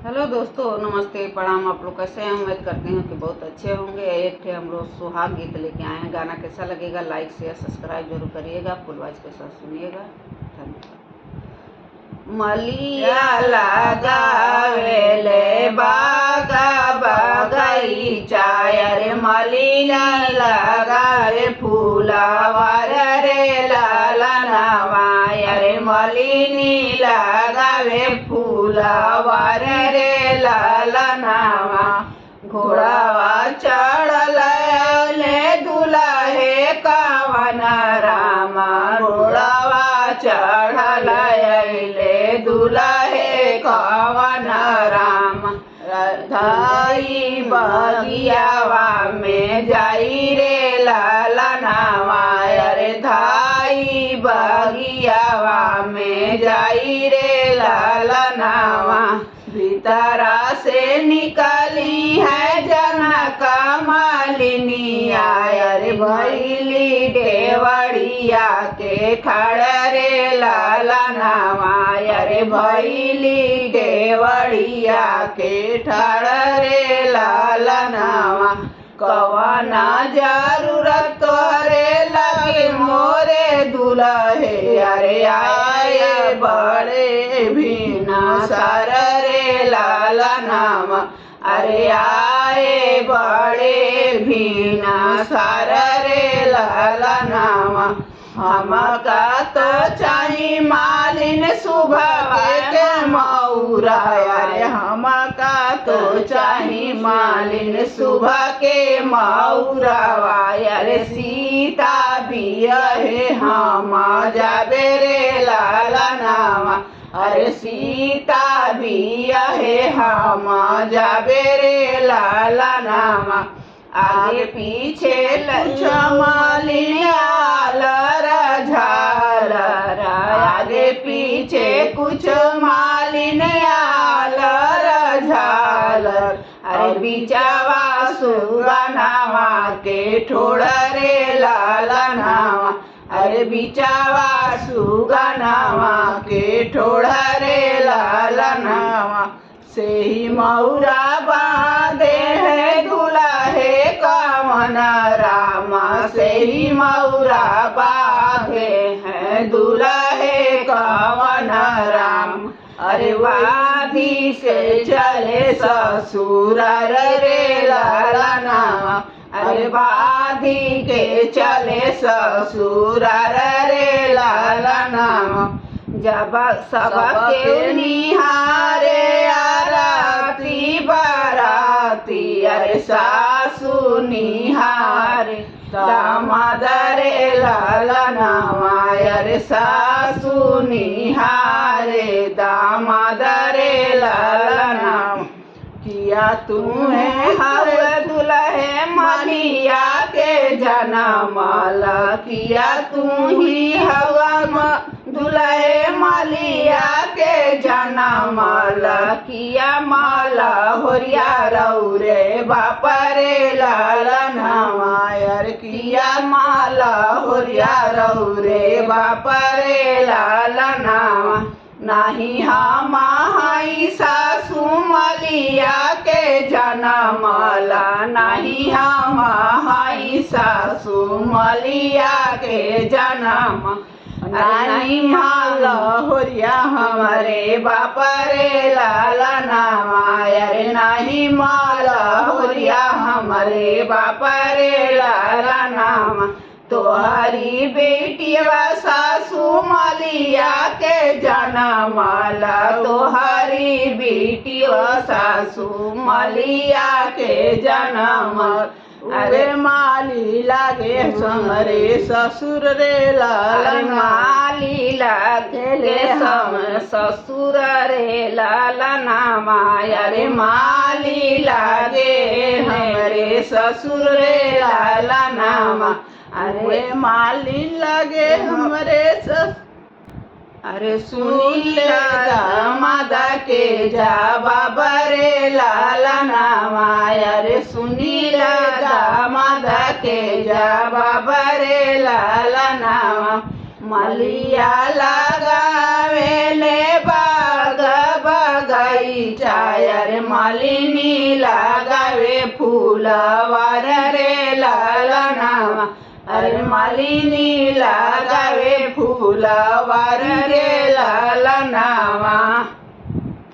Hello दोस्तों, नमस्ते, प्रणाम। आप लोग कैसे हैं? उम्मीद करती हूँ कि बहुत अच्छे होंगे। एक थे हम लोग सुहाग गीत लेके आए हैं। गाना कैसा लगेगा लाइक शेयर सब्सक्राइब जरूर करिएगा। फुल वॉइस के साथ सुनिएगा। धन्यवाद। मलिया लगावेले बागा बगीचा रे, मलिया लगावे फूलावर रे लालनवा रे, मलिनी लगावे फूलावर रे लालनवा। घोड़ावा चढ़ल दुल्हे कवन रामा, घोड़ावा चढ़ल दुल्हे कवन राम। धाई बगियावा में जाई रे लालनवा रे, धाई बगियावा में जाई रे लालनवा। भीतरा से निकली है जनक मालिनिया रे, भैली देवड़िया के खड़ रे लालनवा रे, भैली देवड़िया के ठड़ रे लालनवा। कवना जरूरत तोरे लगे मोरे दुल्हे अरे, आए बड़े भीना सर रे लालनवा अरे, आए बड़े भीना सर रे लालनवा। हमका तो चाही मालिन सुबह के मऊरा रे, हमका तो चाही मालिन सुबह के मऊरा रे। सीता बियाहे हम जाबे रे लालनवा अरे, सीता बियाहे हम जाबे रे लालनवा। आगे पीछे मालिनिया झालर, आगे पीछे कुछ मालिनिया झालर अरे, बिचावा सुगनावा के ठोड़ रे लालनवा अरे, बिचावा सुगनावा के ठोड़ रे लालनवा। से ही मऊरा बांधे है दुल्हे कवन रामा, से ही मऊरा बांधे है दुल्हे कवन राम। अरे, वादी से चले ससुर रे लालनवा अरे, वादी के चले ससुर रे लालनवा। जब सबके निहारे आरती बाराती अरे, सासु निहारे दामाद रे लालनवा अरे, सासु निहारे दामाद रे लालनवा। किया तुम्हें हर दुल्हे मलिया के जनमाला, किया तू ही हवा दुल्हे मलिया के जनमाला। किया माला होरिया रौरे बाप रे लालनवा अरे, किया माला होरिया रौरे बाप रे लालनवा। नाही हम हाई सासु मलिया के जनमाला, नाही हम हाई सासु मलिया के जनम। नाही माला होरिया हमारे बाप रे लालनवा अरे, नाही माला होरिया हमारे बाप रे लालनवा। तोहरी बेटिया सासु मलिया के जनमाला, तोहरी बेटिया सासु मलिया के जनमाला। अरे, माली लागे समरे ससुर रे लालनवा, माली लागे ससुर रे लालनवा अरे, माली लागे हमरे ससुर रे लालनवा अरे, माली लगे हमरे अरे, सुनी दामाद के जा बाबा रे लालनवा अरे, सुनी दामाद के जा बाबा रे लालनवा। मलिया लगावे ले बाग बगीचा अरे मालिनी लगावे फूलवार रे लालनावा अरे मालिनी लगावे फूलवार रे लालनावा।